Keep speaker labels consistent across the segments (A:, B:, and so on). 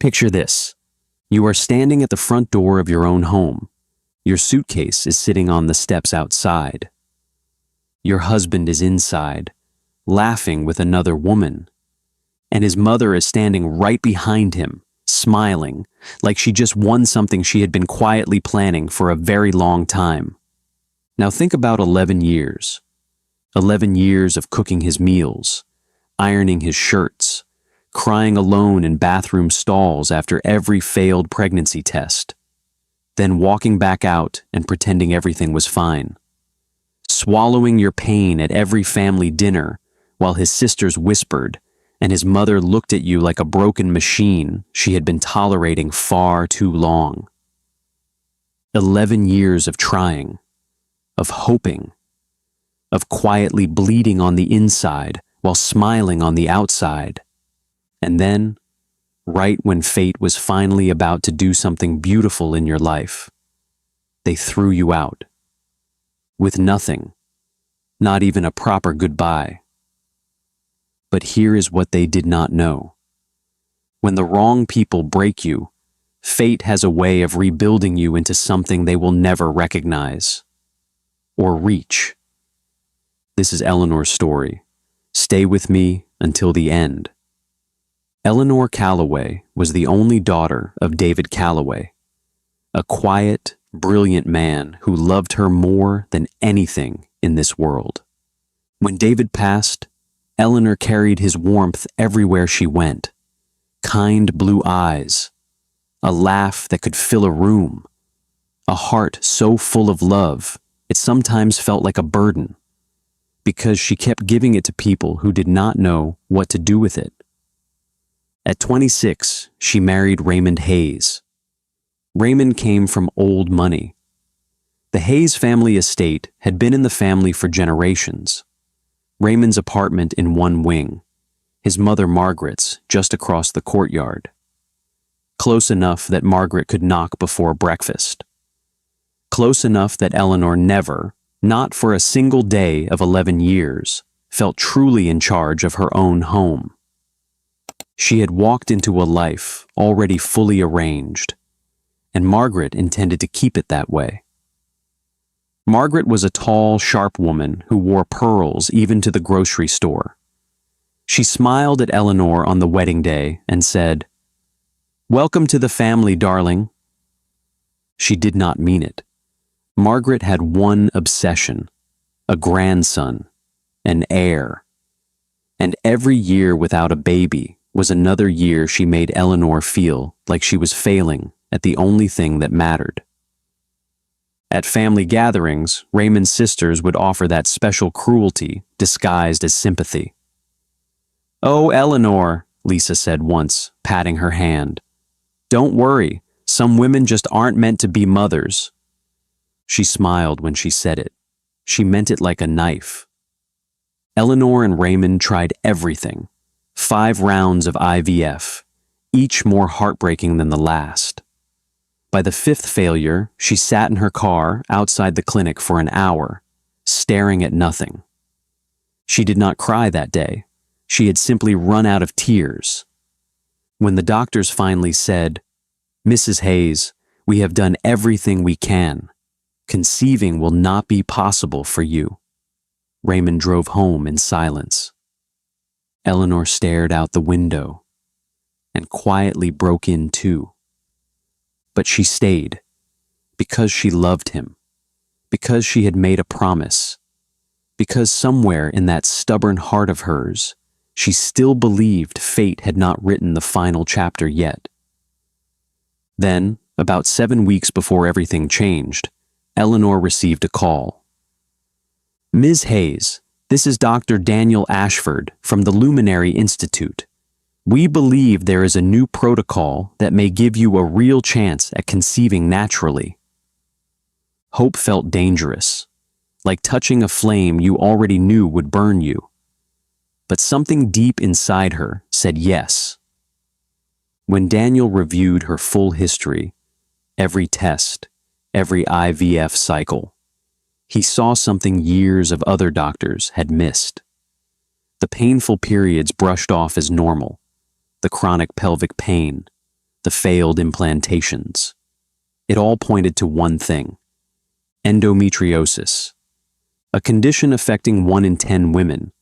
A: Picture this. You are standing at the front door of your own home. Your suitcase is sitting on the steps outside. Your husband is inside, laughing with another woman. And his mother is standing right behind him, smiling, like she just won something she had been quietly planning for a very long time. Now think about 11 years. 11 years of cooking his meals, ironing his shirts, crying alone in bathroom stalls after every failed pregnancy test, then walking back out and pretending everything was fine. Swallowing your pain at every family dinner while his sisters whispered and his mother looked at you like a broken machine she had been tolerating far too long. 11 years of trying, of hoping, of quietly bleeding on the inside while smiling on the outside. And then, right when fate was finally about to do something beautiful in your life, they threw you out. With nothing, not even a proper goodbye. But here is what they did not know. When the wrong people break you, fate has a way of rebuilding you into something they will never recognize or reach. This is Eleanor's story. Stay with me until the end. Eleanor Calloway was the only daughter of David Calloway, a quiet, brilliant man who loved her more than anything in this world. When David passed, Eleanor carried his warmth everywhere she went. Kind blue eyes, a laugh that could fill a room, a heart so full of love it sometimes felt like a burden, because she kept giving it to people who did not know what to do with it. At 26, she married Raymond Hayes. Raymond came from old money. The Hayes family estate had been in the family for generations. Raymond's apartment in one wing, his mother Margaret's just across the courtyard. Close enough that Margaret could knock before breakfast. Close enough that Eleanor never, not for a single day of 11 years, felt truly in charge of her own home. She had walked into a life already fully arranged, and Margaret intended to keep it that way. Margaret was a tall, sharp woman who wore pearls even to the grocery store. She smiled at Eleanor on the wedding day and said, "Welcome to the family, darling." She did not mean it. Margaret had one obsession, a grandson, an heir. And every year without a baby was another year she made Eleanor feel like she was failing at the only thing that mattered. At family gatherings, Raymond's sisters would offer that special cruelty disguised as sympathy. "Oh, Eleanor," Lisa said once, patting her hand. "Don't worry, some women just aren't meant to be mothers." She smiled when she said it. She meant it like a knife. Eleanor and Raymond tried everything. 5 rounds of IVF, each more heartbreaking than the last. By the 5th failure, she sat in her car outside the clinic for an hour, staring at nothing. She did not cry that day. She had simply run out of tears. When the doctors finally said, "Mrs. Hayes, we have done everything we can. Conceiving will not be possible for you," Raymond drove home in silence. Eleanor stared out the window and quietly broke in too. But she stayed because she loved him, because she had made a promise, because somewhere in that stubborn heart of hers, she still believed fate had not written the final chapter yet. Then, about 7 weeks before everything changed, Eleanor received a call. "Ms. Hayes, this is Dr. Daniel Ashford from the Luminary Institute. We believe there is a new protocol that may give you a real chance at conceiving naturally." Hope felt dangerous, like touching a flame you already knew would burn you. But something deep inside her said yes. When Daniel reviewed her full history, every test, every IVF cycle, he saw something years of other doctors had missed. The painful periods brushed off as normal, the chronic pelvic pain, the failed implantations. It all pointed to one thing: endometriosis, a condition affecting 1 in 10 women,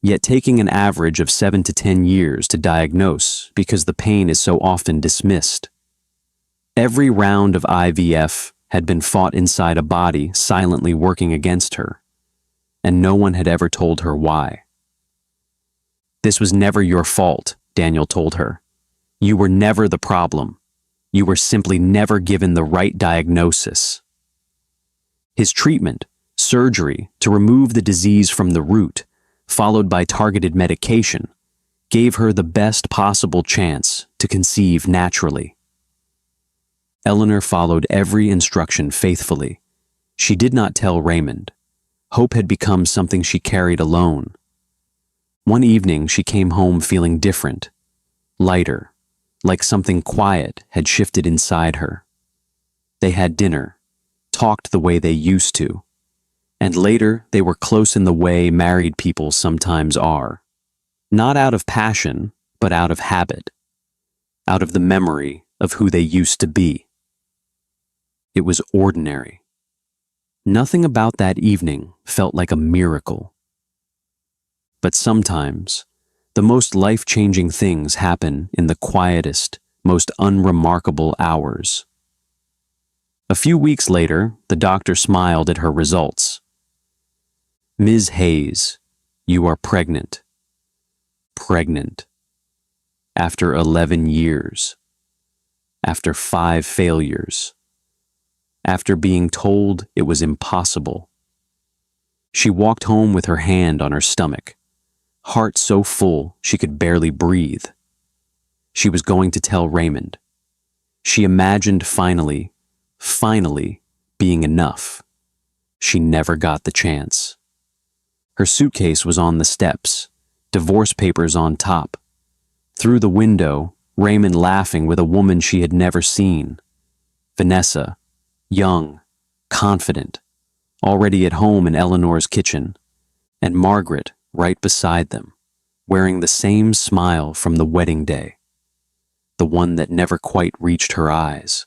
A: yet taking an average of 7 to 10 years to diagnose because the pain is so often dismissed. Every round of IVF had been fought inside a body silently working against her, and no one had ever told her why. "This was never your fault," Daniel told her. "You were never the problem. You were simply never given the right diagnosis." His treatment, surgery to remove the disease from the root, followed by targeted medication, gave her the best possible chance to conceive naturally. Eleanor followed every instruction faithfully. She did not tell Raymond. Hope had become something she carried alone. One evening she came home feeling different, lighter, like something quiet had shifted inside her. They had dinner, talked the way they used to, and later they were close in the way married people sometimes are. Not out of passion, but out of habit, out of the memory of who they used to be. It was ordinary. Nothing about that evening felt like a miracle. But sometimes, the most life-changing things happen in the quietest, most unremarkable hours. A few weeks later, the doctor smiled at her results. "Ms. Hayes, you are pregnant." Pregnant. After 11 years. After 5 failures. After being told it was impossible. She walked home with her hand on her stomach, heart so full she could barely breathe. She was going to tell Raymond. She imagined finally being enough. She never got the chance. Her suitcase was on the steps, divorce papers on top. Through the window, Raymond laughing with a woman she had never seen. Vanessa, young, confident, already at home in Eleanor's kitchen, and Margaret right beside them, wearing the same smile from the wedding day, the one that never quite reached her eyes.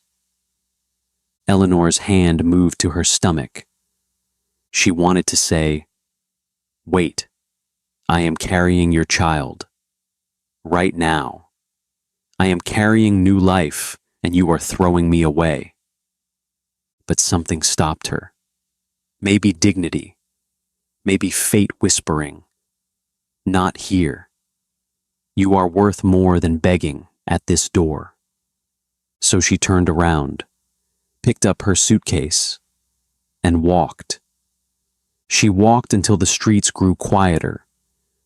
A: Eleanor's hand moved to her stomach. She wanted to say, "Wait, I am carrying your child. Right now. I am carrying new life, and you are throwing me away." But something stopped her. Maybe dignity. Maybe fate whispering, "Not here. You are worth more than begging at this door." So she turned around, picked up her suitcase, and walked. She walked until the streets grew quieter,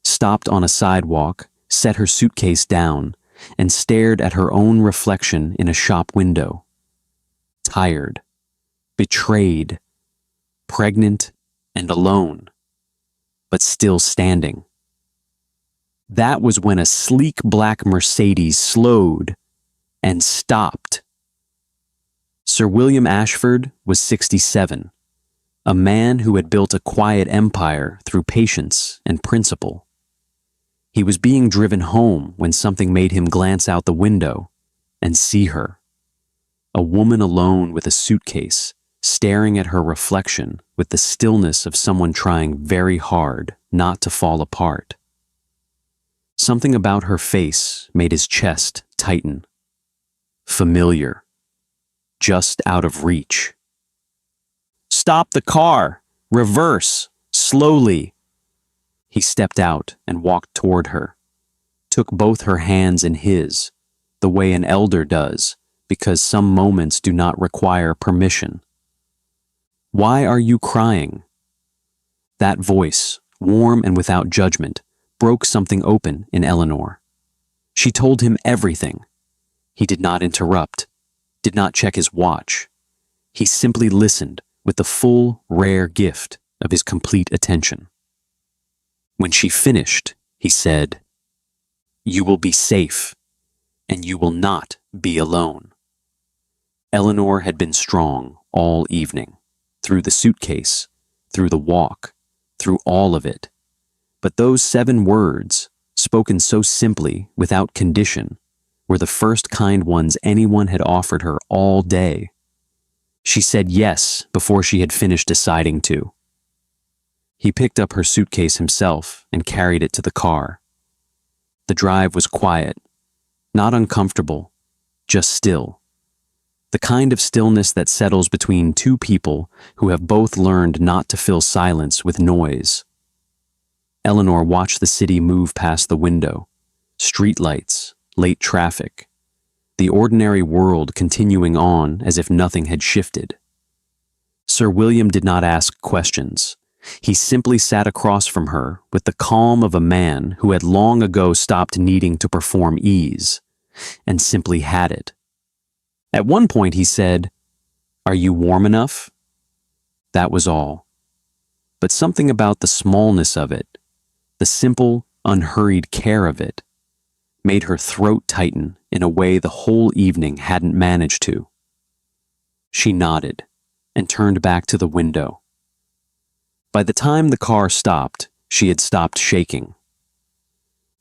A: stopped on a sidewalk, set her suitcase down, and stared at her own reflection in a shop window. Tired, betrayed, pregnant, and alone, but still standing. That was when a sleek black Mercedes slowed and stopped. Sir William Ashford was 67, a man who had built a quiet empire through patience and principle. He was being driven home when something made him glance out the window and see her, a woman alone with a suitcase, staring at her reflection with the stillness of someone trying very hard not to fall apart. Something about her face made his chest tighten. Familiar. Just out of reach. "Stop the car! Reverse! Slowly!" He stepped out and walked toward her, took both her hands in his, the way an elder does, because some moments do not require permission. "Why are you crying?" That voice, warm and without judgment, broke something open in Eleanor. She told him everything. He did not interrupt, did not check his watch. He simply listened with the full, rare gift of his complete attention. When she finished, he said, "You will be safe, and you will not be alone." Eleanor had been strong all evening, through the suitcase, through the walk, through all of it. But those 7 words, spoken so simply, without condition, were the first kind ones anyone had offered her all day. She said yes before she had finished deciding to. He picked up her suitcase himself and carried it to the car. The drive was quiet, not uncomfortable, just still. The kind of stillness that settles between two people who have both learned not to fill silence with noise. Eleanor watched the city move past the window. Streetlights, late traffic. The ordinary world continuing on as if nothing had shifted. Sir William did not ask questions. He simply sat across from her with the calm of a man who had long ago stopped needing to perform ease, and simply had it. At one point he said, "Are you warm enough?" That was all. But something about the smallness of it, the simple, unhurried care of it, made her throat tighten in a way the whole evening hadn't managed to. She nodded and turned back to the window. By the time the car stopped, she had stopped shaking.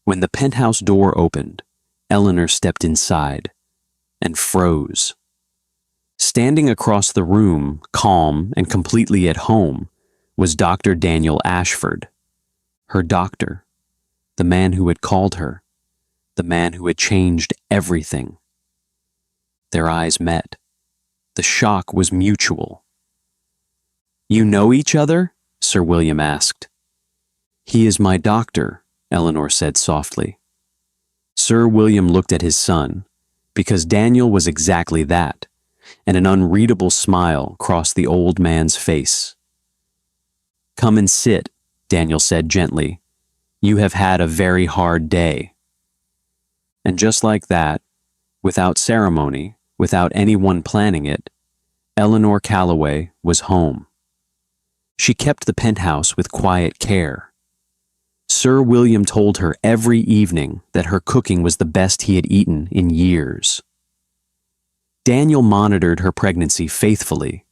A: When the penthouse door opened, Eleanor stepped inside and froze. Standing across the room, calm and completely at home, was Dr. Daniel Ashford. Her doctor, the man who had called her, the man who had changed everything. Their eyes met. The shock was mutual. "You know each other?" Sir William asked. "He is my doctor," Eleanor said softly. Sir William looked at his son, because Daniel was exactly that, and an unreadable smile crossed the old man's face. "Come and sit," Daniel said gently. "You have had a very hard day." And just like that, without ceremony, without anyone planning it, Eleanor Calloway was home. She kept the penthouse with quiet care. Sir William told her every evening that her cooking was the best he had eaten in years. Daniel monitored her pregnancy faithfully,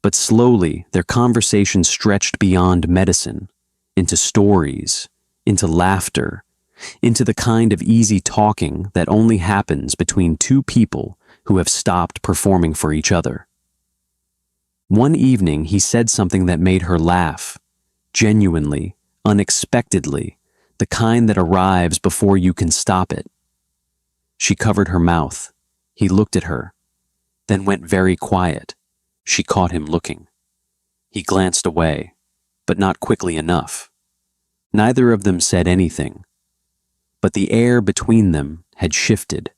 A: but slowly their conversation stretched beyond medicine, into stories, into laughter, into the kind of easy talking that only happens between two people who have stopped performing for each other. One evening he said something that made her laugh, genuinely, unexpectedly, the kind that arrives before you can stop it. She covered her mouth. He looked at her, then went very quiet. She caught him looking. He glanced away, but not quickly enough. Neither of them said anything, but the air between them had shifted,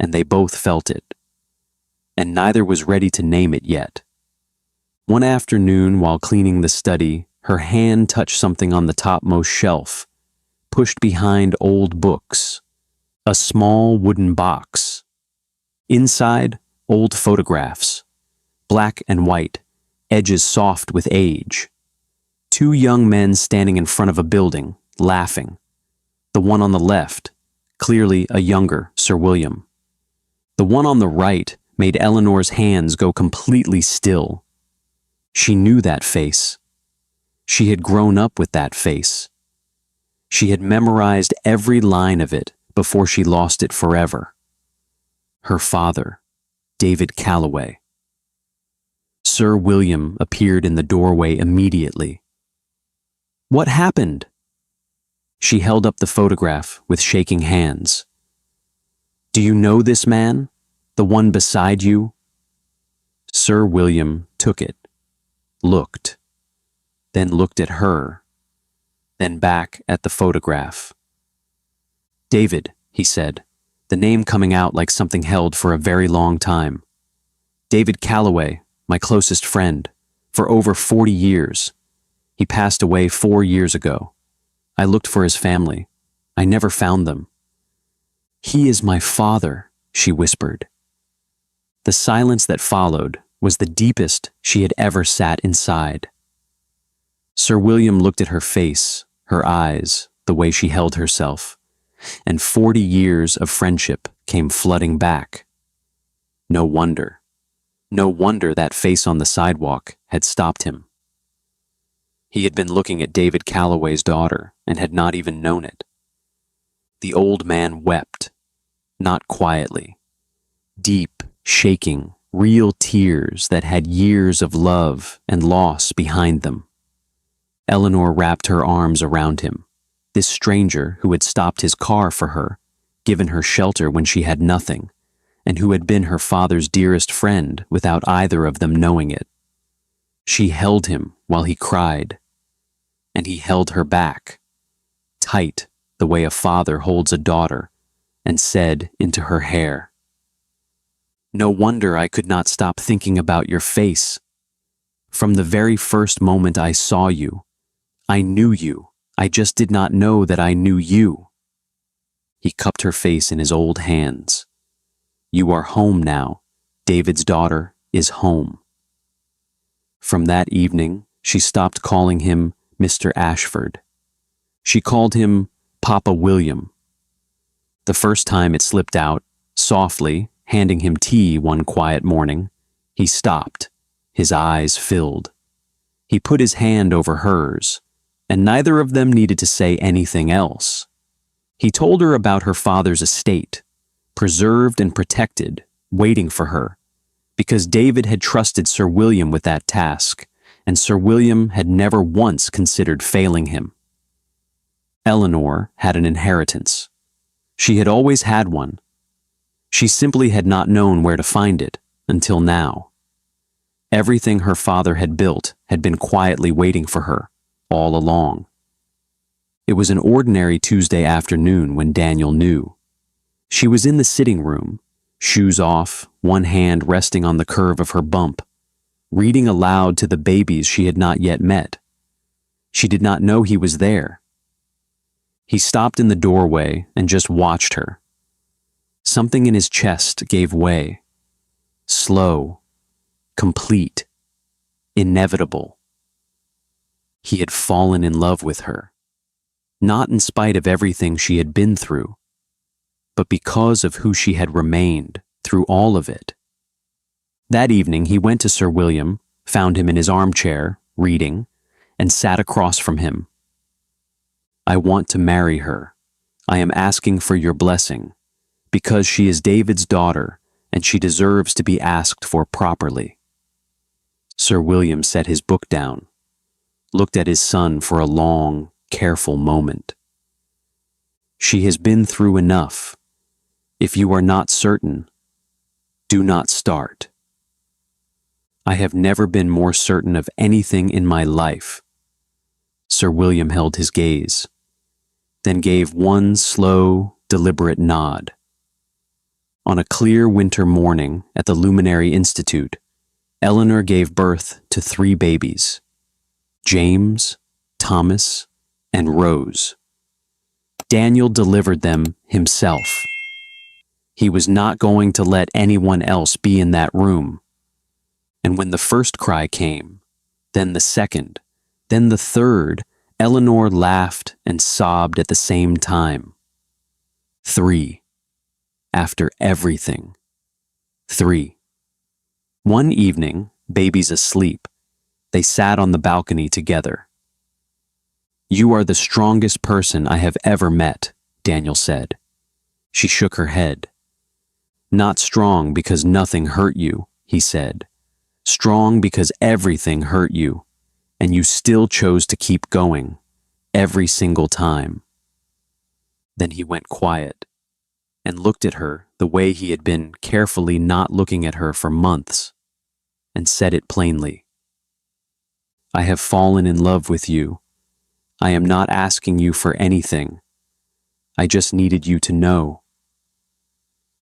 A: and they both felt it, and neither was ready to name it yet. One afternoon, while cleaning the study, her hand touched something on the topmost shelf, pushed behind old books, a small wooden box. Inside, old photographs, black and white, edges soft with age. Two young men standing in front of a building, laughing. The one on the left, clearly a younger Sir William. The one on the right made Eleanor's hands go completely still. She knew that face. She had grown up with that face. She had memorized every line of it before she lost it forever. Her father, David Calloway. Sir William appeared in the doorway immediately. "What happened?" She held up the photograph with shaking hands. "Do you know this man? The one beside you?" Sir William took it, looked, then looked at her, then back at the photograph. "David," he said, the name coming out like something held for a very long time. "David Calloway, my closest friend, for over 40 years. He passed away 4 years ago. I looked for his family. I never found them." "He is my father," she whispered. The silence that followed was the deepest she had ever sat inside. Sir William looked at her face, her eyes, the way she held herself, and 40 years of friendship came flooding back. No wonder that face on the sidewalk had stopped him. He had been looking at David Calloway's daughter and had not even known it. The old man wept, not quietly. Deep, shaking, real tears that had years of love and loss behind them. Eleanor wrapped her arms around him, this stranger who had stopped his car for her, given her shelter when she had nothing, and who had been her father's dearest friend without either of them knowing it. She held him while he cried, and he held her back, tight the way a father holds a daughter, and said into her hair, "No wonder I could not stop thinking about your face. From the very first moment I saw you, I knew you. I just did not know that I knew you." He cupped her face in his old hands. "You are home now. David's daughter is home." From that evening, she stopped calling him Mr. Ashford. She called him Papa William. The first time it slipped out, softly, handing him tea one quiet morning, he stopped, his eyes filled. He put his hand over hers, and neither of them needed to say anything else. He told her about her father's estate, preserved and protected, waiting for her, because David had trusted Sir William with that task, and Sir William had never once considered failing him. Eleanor had an inheritance. She had always had one. She simply had not known where to find it until now. Everything her father had built had been quietly waiting for her all along. It was an ordinary Tuesday afternoon when Daniel knew. She was in the sitting room, shoes off, one hand resting on the curve of her bump, reading aloud to the babies she had not yet met. She did not know he was there. He stopped in the doorway and just watched her. Something in his chest gave way. Slow, complete, inevitable. He had fallen in love with her, not in spite of everything she had been through, but because of who she had remained through all of it. That evening he went to Sir William, found him in his armchair, reading, and sat across from him. "I want to marry her. I am asking for your blessing, because she is David's daughter and she deserves to be asked for properly." Sir William set his book down, looked at his son for a long, careful moment. "She has been through enough. If you are not certain, do not start." "I have never been more certain of anything in my life." Sir William held his gaze, then gave one slow, deliberate nod. On a clear winter morning at the Luminary Institute, Eleanor gave birth to 3 babies, James, Thomas, and Rose. Daniel delivered them himself. He was not going to let anyone else be in that room. And when the first cry came, then the second, then the third, Eleanor laughed and sobbed at the same time. 3. After everything. 3. One evening, babies asleep, they sat on the balcony together. "You are the strongest person I have ever met," Daniel said. She shook her head. "Not strong because nothing hurt you," he said. "Strong because everything hurt you, and you still chose to keep going, every single time." Then he went quiet and looked at her the way he had been carefully not looking at her for months, and said it plainly. "I have fallen in love with you. I am not asking you for anything. I just needed you to know."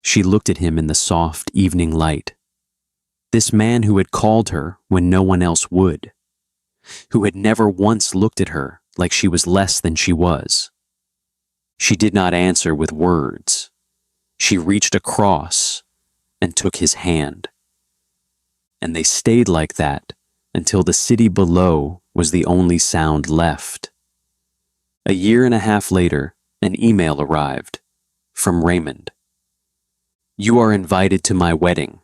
A: She looked at him in the soft evening light. This man who had called her when no one else would, who had never once looked at her like she was less than she was. She did not answer with words. She reached across and took his hand. And they stayed like that until the city below was the only sound left. A year and a half later, an email arrived from Raymond. "You are invited to my wedding.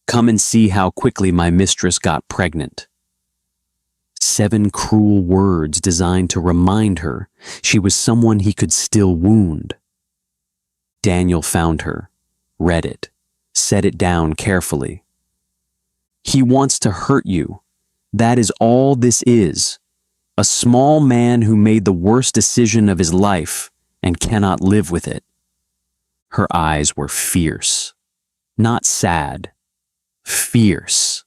A: Come and see how quickly my mistress got pregnant." 7 cruel words designed to remind her she was someone he could still wound. Daniel found her, read it, set it down carefully. He wants to hurt you. That is all this is. A small man who made the worst decision of his life and cannot live with it. Her eyes were fierce, not sad, fierce.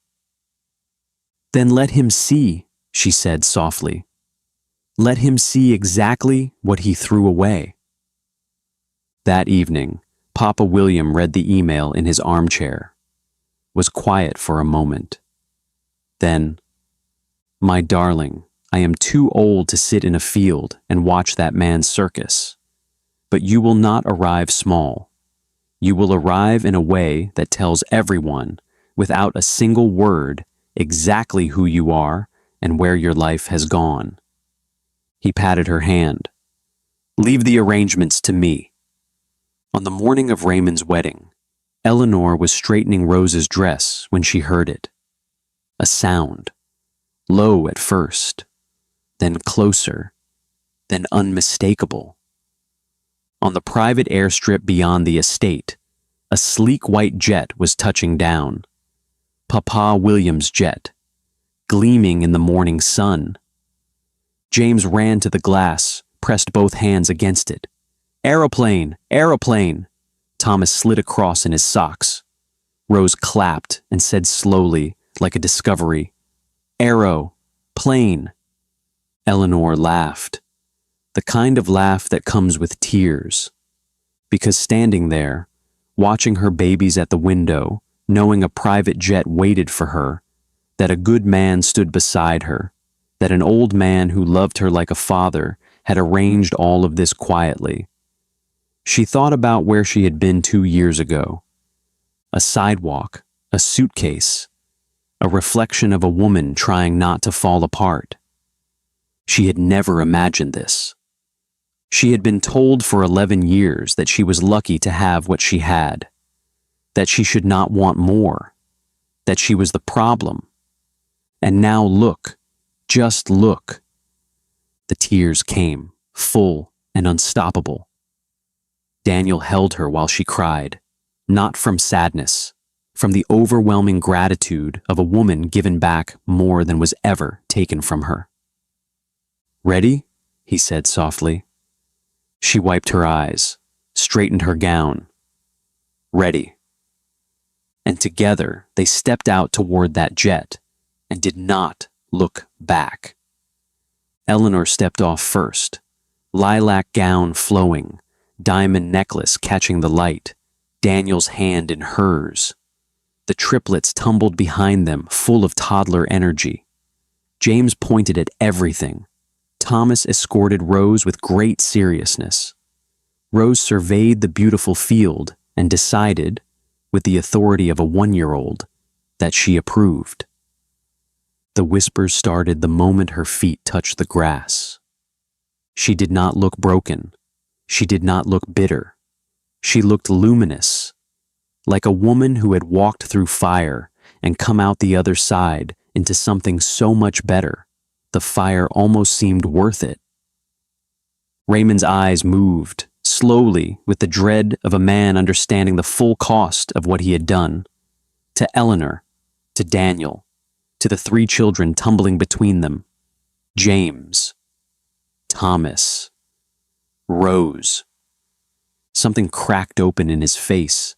A: Then let him see, she said softly. Let him see exactly what he threw away. That evening, Papa William read the email in his armchair, was quiet for a moment. Then, "My darling, I am too old to sit in a field and watch that man's circus. But you will not arrive small. You will arrive in a way that tells everyone, without a single word, exactly who you are and where your life has gone." He patted her hand. "Leave the arrangements to me." On the morning of Raymond's wedding, Eleanor was straightening Rose's dress when she heard it. A sound, low at first, then closer, then unmistakable. On the private airstrip beyond the estate, a sleek white jet was touching down. Papa William's jet, gleaming in the morning sun. James ran to the glass, pressed both hands against it. "Aeroplane! Aeroplane!" Thomas slid across in his socks. Rose clapped and said slowly, like a discovery, "Aero! Plane!" Eleanor laughed, the kind of laugh that comes with tears. Because standing there, watching her babies at the window, knowing a private jet waited for her, that a good man stood beside her, that an old man who loved her like a father had arranged all of this quietly. She thought about where she had been 2 years ago. A sidewalk, a suitcase, a reflection of a woman trying not to fall apart. She had never imagined this. She had been told for 11 years that she was lucky to have what she had, that she should not want more, that she was the problem. And now look, just look. The tears came, full and unstoppable. Daniel held her while she cried, not from sadness, from the overwhelming gratitude of a woman given back more than was ever taken from her. "Ready?" he said softly. She wiped her eyes, straightened her gown. "Ready." And together they stepped out toward that jet and did not look back. Eleanor stepped off first, lilac gown flowing, diamond necklace catching the light, Daniel's hand in hers. The triplets tumbled behind them, full of toddler energy. James pointed at everything. Thomas escorted Rose with great seriousness. Rose surveyed the beautiful field and decided, with the authority of a 1-year-old, that she approved. The whispers started the moment her feet touched the grass. She did not look broken. She did not look bitter. She looked luminous, like a woman who had walked through fire and come out the other side into something so much better. The fire almost seemed worth it. Raymond's eyes moved, slowly, with the dread of a man understanding the full cost of what he had done. To Eleanor, to Daniel, to the 3 children tumbling between them. James, Thomas, Rose. Something cracked open in his face.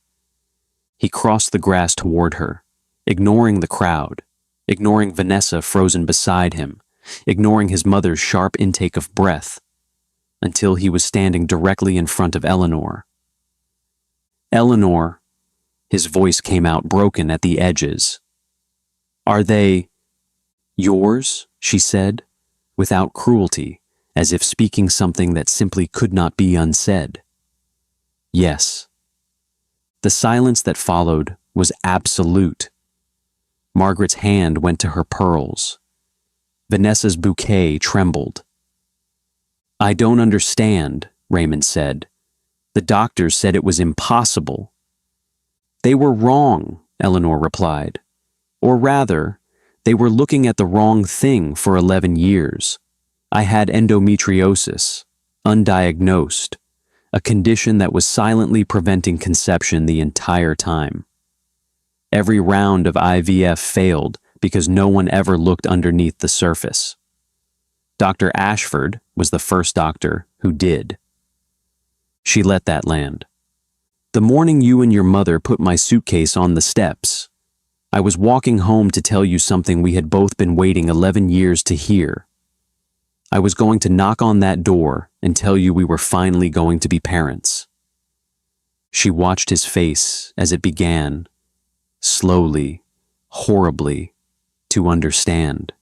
A: He crossed the grass toward her, ignoring the crowd, ignoring Vanessa frozen beside him, ignoring his mother's sharp intake of breath, until he was standing directly in front of Eleanor. "Eleanor," his voice came out broken at the edges. "Are they yours?" she said, without cruelty, as if speaking something that simply could not be unsaid. "Yes." The silence that followed was absolute. Margaret's hand went to her pearls. Vanessa's bouquet trembled. "I don't understand," Raymond said. "The doctors said it was impossible." "They were wrong," Eleanor replied. "Or rather, they were looking at the wrong thing for 11 years. I had endometriosis, undiagnosed. a condition that was silently preventing conception the entire time. Every round of IVF failed because no one ever looked underneath the surface. Dr. Ashford was the first doctor who did. She let that land. The morning you and your mother put my suitcase on the steps, I was walking home to tell you something we had both been waiting 11 years to hear. I was going to knock on that door and tell you we were finally going to be parents. She watched his face as it began, slowly, horribly, to understand.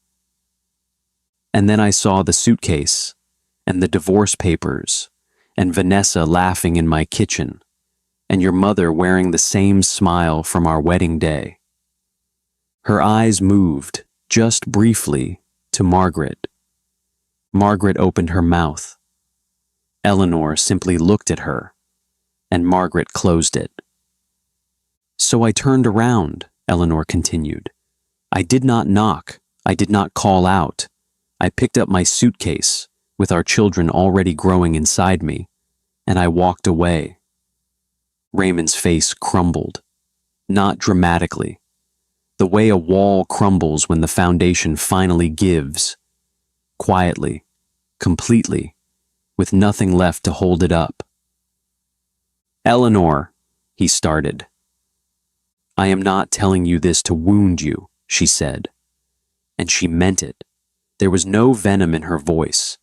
A: And then I saw the suitcase, and the divorce papers, and Vanessa laughing in my kitchen, and your mother wearing the same smile from our wedding day. Her eyes moved, just briefly, to Margaret. Margaret opened her mouth. Eleanor simply looked at her, and Margaret closed it. So I turned around, Eleanor continued. I did not knock. I did not call out. I picked up my suitcase, with our children already growing inside me, and I walked away. Raymond's face crumbled, not dramatically, the way a wall crumbles when the foundation finally gives, quietly, completely, with nothing left to hold it up. Eleanor, he started. I am not telling you this to wound you, she said. And she meant it. There was no venom in her voice,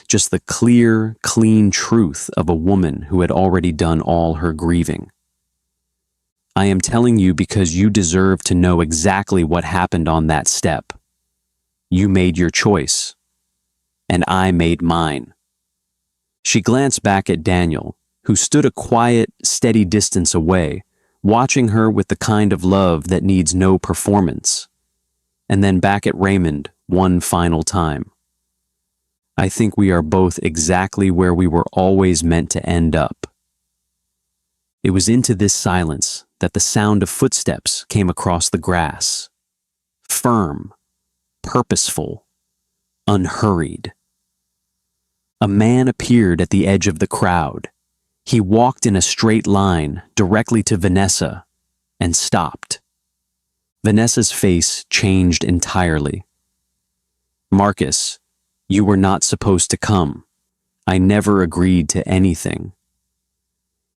A: just the clear, clean truth of a woman who had already done all her grieving. I am telling you because you deserve to know exactly what happened on that step. You made your choice, and I made mine. She glanced back at Daniel, who stood a quiet, steady distance away, watching her with the kind of love that needs no performance, and then back at Raymond one final time. I think we are both exactly where we were always meant to end up. It was into this silence that the sound of footsteps came across the grass. Firm, purposeful, unhurried. A man appeared at the edge of the crowd. He walked in a straight line directly to Vanessa and stopped. Vanessa's face changed entirely. Marcus, you were not supposed to come. I never agreed to anything.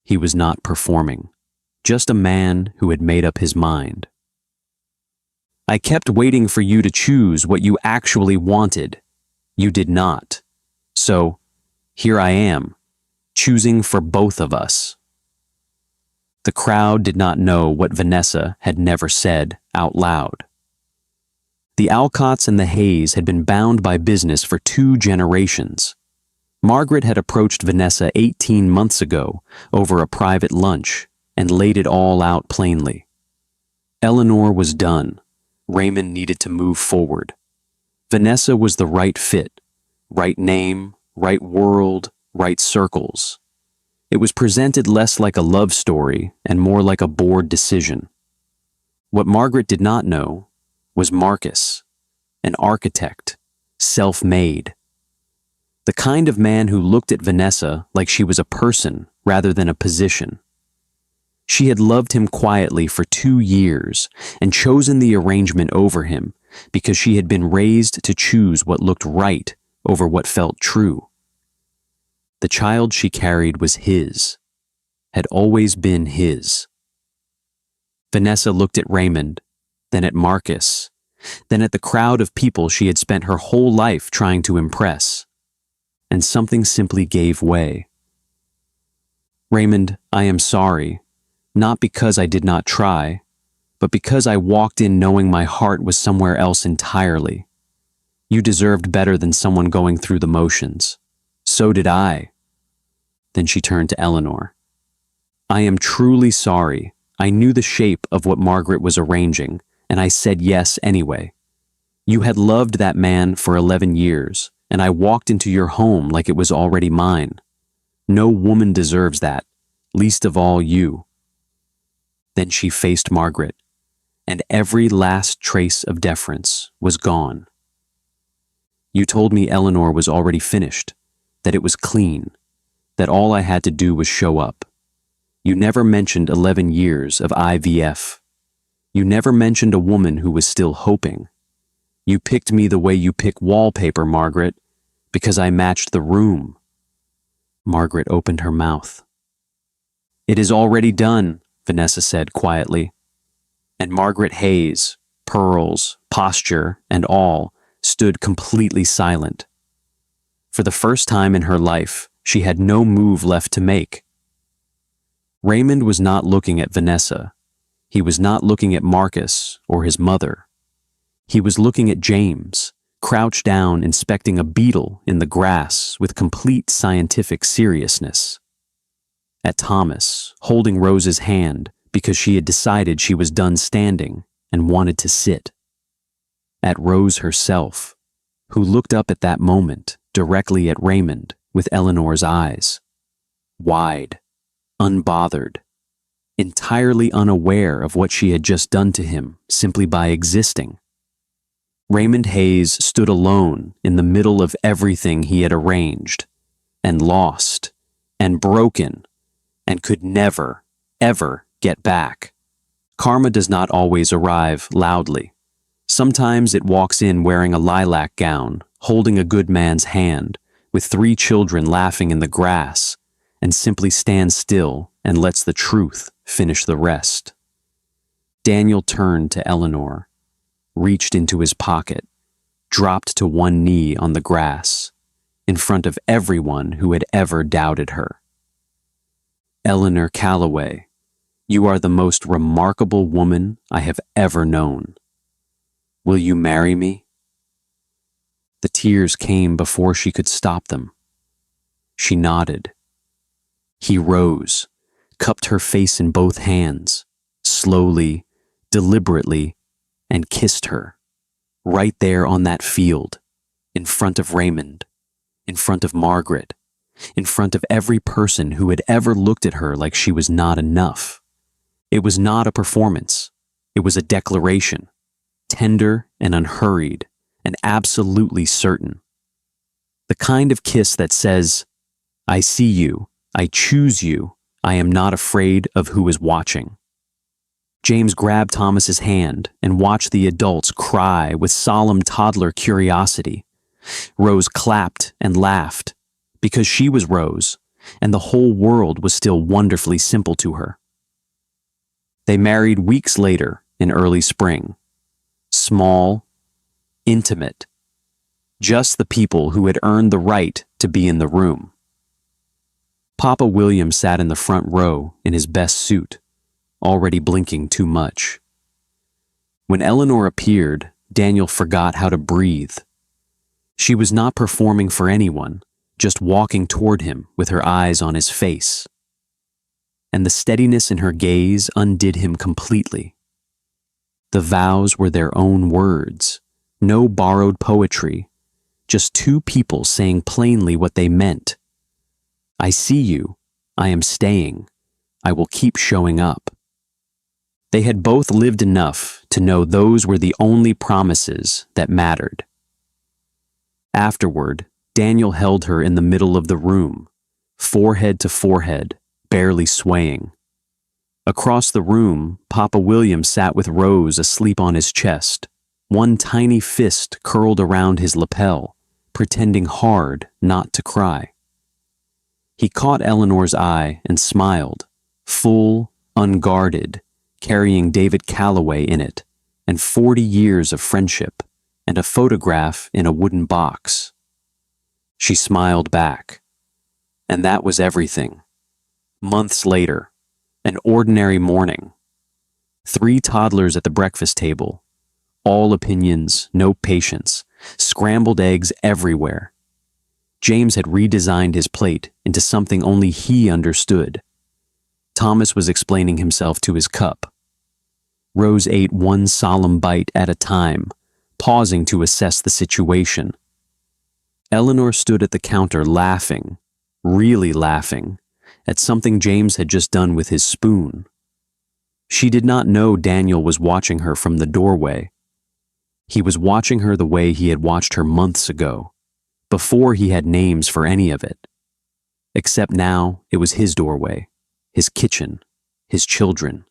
A: He was not performing, just a man who had made up his mind. I kept waiting for you to choose what you actually wanted. You did not. So, here I am, choosing for both of us. The crowd did not know what Vanessa had never said out loud. The Alcotts and the Hayes had been bound by business for 2 generations. Margaret had approached Vanessa 18 months ago over a private lunch and laid it all out plainly. Eleanor was done. Raymond needed to move forward. Vanessa was the right fit, right name, right world, right circles. It was presented less like a love story and more like a board decision. What Margaret did not know was Marcus, an architect, self-made. The kind of man who looked at Vanessa like she was a person rather than a position. She had loved him quietly for 2 years and chosen the arrangement over him because she had been raised to choose what looked right over what felt true. The child she carried was his, had always been his. Vanessa looked at Raymond, then at Marcus, then at the crowd of people she had spent her whole life trying to impress, and something simply gave way. Raymond, I am sorry, not because I did not try, but because I walked in knowing my heart was somewhere else entirely. You deserved better than someone going through the motions. So did I. Then she turned to Eleanor. I am truly sorry. I knew the shape of what Margaret was arranging, and I said yes anyway. You had loved that man for 11 years, and I walked into your home like it was already mine. No woman deserves that, least of all you. Then she faced Margaret, and every last trace of deference was gone. You told me Eleanor was already finished, that it was clean, that all I had to do was show up. You never mentioned 11 years of IVF. You never mentioned a woman who was still hoping. You picked me the way you pick wallpaper, Margaret, because I matched the room." Margaret opened her mouth. "It is already done," Vanessa said quietly. And Margaret Hayes, pearls, posture, and all, stood completely silent. For the first time in her life, she had no move left to make. Raymond was not looking at Vanessa. He was not looking at Marcus or his mother. He was looking at James, crouched down inspecting a beetle in the grass with complete scientific seriousness. At Thomas, holding Rose's hand because she had decided she was done standing and wanted to sit. At Rose herself, who looked up at that moment directly at Raymond with Eleanor's eyes. Wide, unbothered, entirely unaware of what she had just done to him simply by existing. Raymond Hayes stood alone in the middle of everything he had arranged, and lost, and broken, and could never, ever get back. Karma does not always arrive loudly. Sometimes it walks in wearing a lilac gown, holding a good man's hand, with 3 children laughing in the grass, and simply stands still and lets the truth finish the rest. Daniel turned to Eleanor, reached into his pocket, dropped to one knee on the grass, in front of everyone who had ever doubted her. "Eleanor Calloway, you are the most remarkable woman I have ever known. Will you marry me?" The tears came before she could stop them. She nodded. He rose, cupped her face in both hands, slowly, deliberately, and kissed her, right there on that field, in front of Raymond, in front of Margaret, in front of every person who had ever looked at her like she was not enough. It was not a performance. It was a declaration, tender and unhurried, and absolutely certain. The kind of kiss that says, "I see you, I choose you, I am not afraid of who is watching." James grabbed Thomas's hand and watched the adults cry with solemn toddler curiosity. Rose clapped and laughed, because she was Rose, and the whole world was still wonderfully simple to her. They married weeks later in early spring. Small, intimate, just the people who had earned the right to be in the room. Papa William sat in the front row in his best suit, already blinking too much. When Eleanor appeared, Daniel forgot how to breathe. She was not performing for anyone, just walking toward him with her eyes on his face. And the steadiness in her gaze undid him completely. The vows were their own words, no borrowed poetry, just 2 people saying plainly what they meant. "I see you, I am staying, I will keep showing up." They had both lived enough to know those were the only promises that mattered. Afterward, Daniel held her in the middle of the room, forehead to forehead, barely swaying. Across the room, Papa William sat with Rose asleep on his chest, one tiny fist curled around his lapel, pretending hard not to cry. He caught Eleanor's eye and smiled, full, unguarded, carrying David Calloway in it, and 40 years of friendship, and a photograph in a wooden box. She smiled back. And that was everything. Months later, an ordinary morning. 3 toddlers at the breakfast table. All opinions, no patience, scrambled eggs everywhere. James had redesigned his plate into something only he understood. Thomas was explaining himself to his cup. Rose ate one solemn bite at a time, pausing to assess the situation. Eleanor stood at the counter laughing, really laughing, at something James had just done with his spoon. She did not know Daniel was watching her from the doorway. He was watching her the way he had watched her months ago, before he had names for any of it. Except now it was his doorway, his kitchen, his children,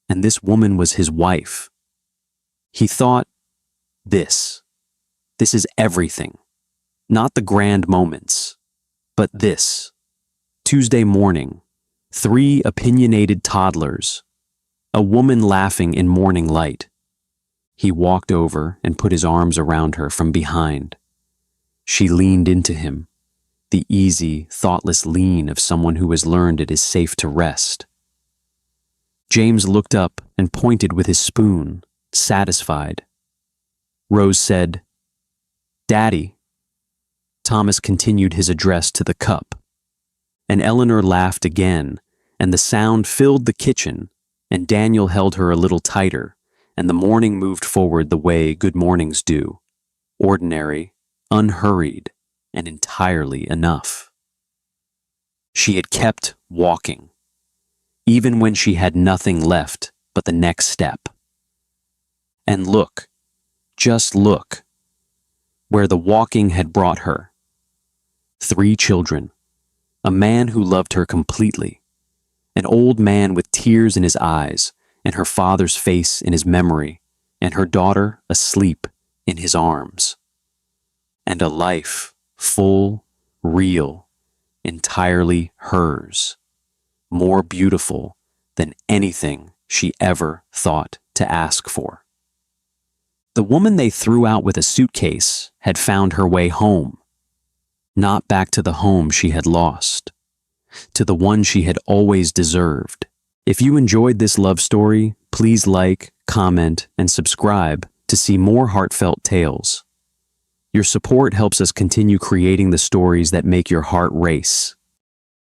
A: and this woman was his wife. He thought, this is everything. Not the grand moments, but this. Tuesday morning, 3 opinionated toddlers, a woman laughing in morning light. He walked over and put his arms around her from behind. She leaned into him, the easy, thoughtless lean of someone who has learned it is safe to rest. James looked up and pointed with his spoon, satisfied. Rose said, "Daddy." Thomas continued his address to the cup, and Eleanor laughed again, and the sound filled the kitchen, and Daniel held her a little tighter, and the morning moved forward the way good mornings do, ordinary, unhurried, and entirely enough. She had kept walking, even when she had nothing left but the next step. And look, just look, where the walking had brought her. 3 children, a man who loved her completely, an old man with tears in his eyes and her father's face in his memory, and her daughter asleep in his arms. And a life full, real, entirely hers, more beautiful than anything she ever thought to ask for. The woman they threw out with a suitcase had found her way home, not back to the home she had lost, to the one she had always deserved. If you enjoyed this love story, please like, comment, and subscribe to see more heartfelt tales. Your support helps us continue creating the stories that make your heart race.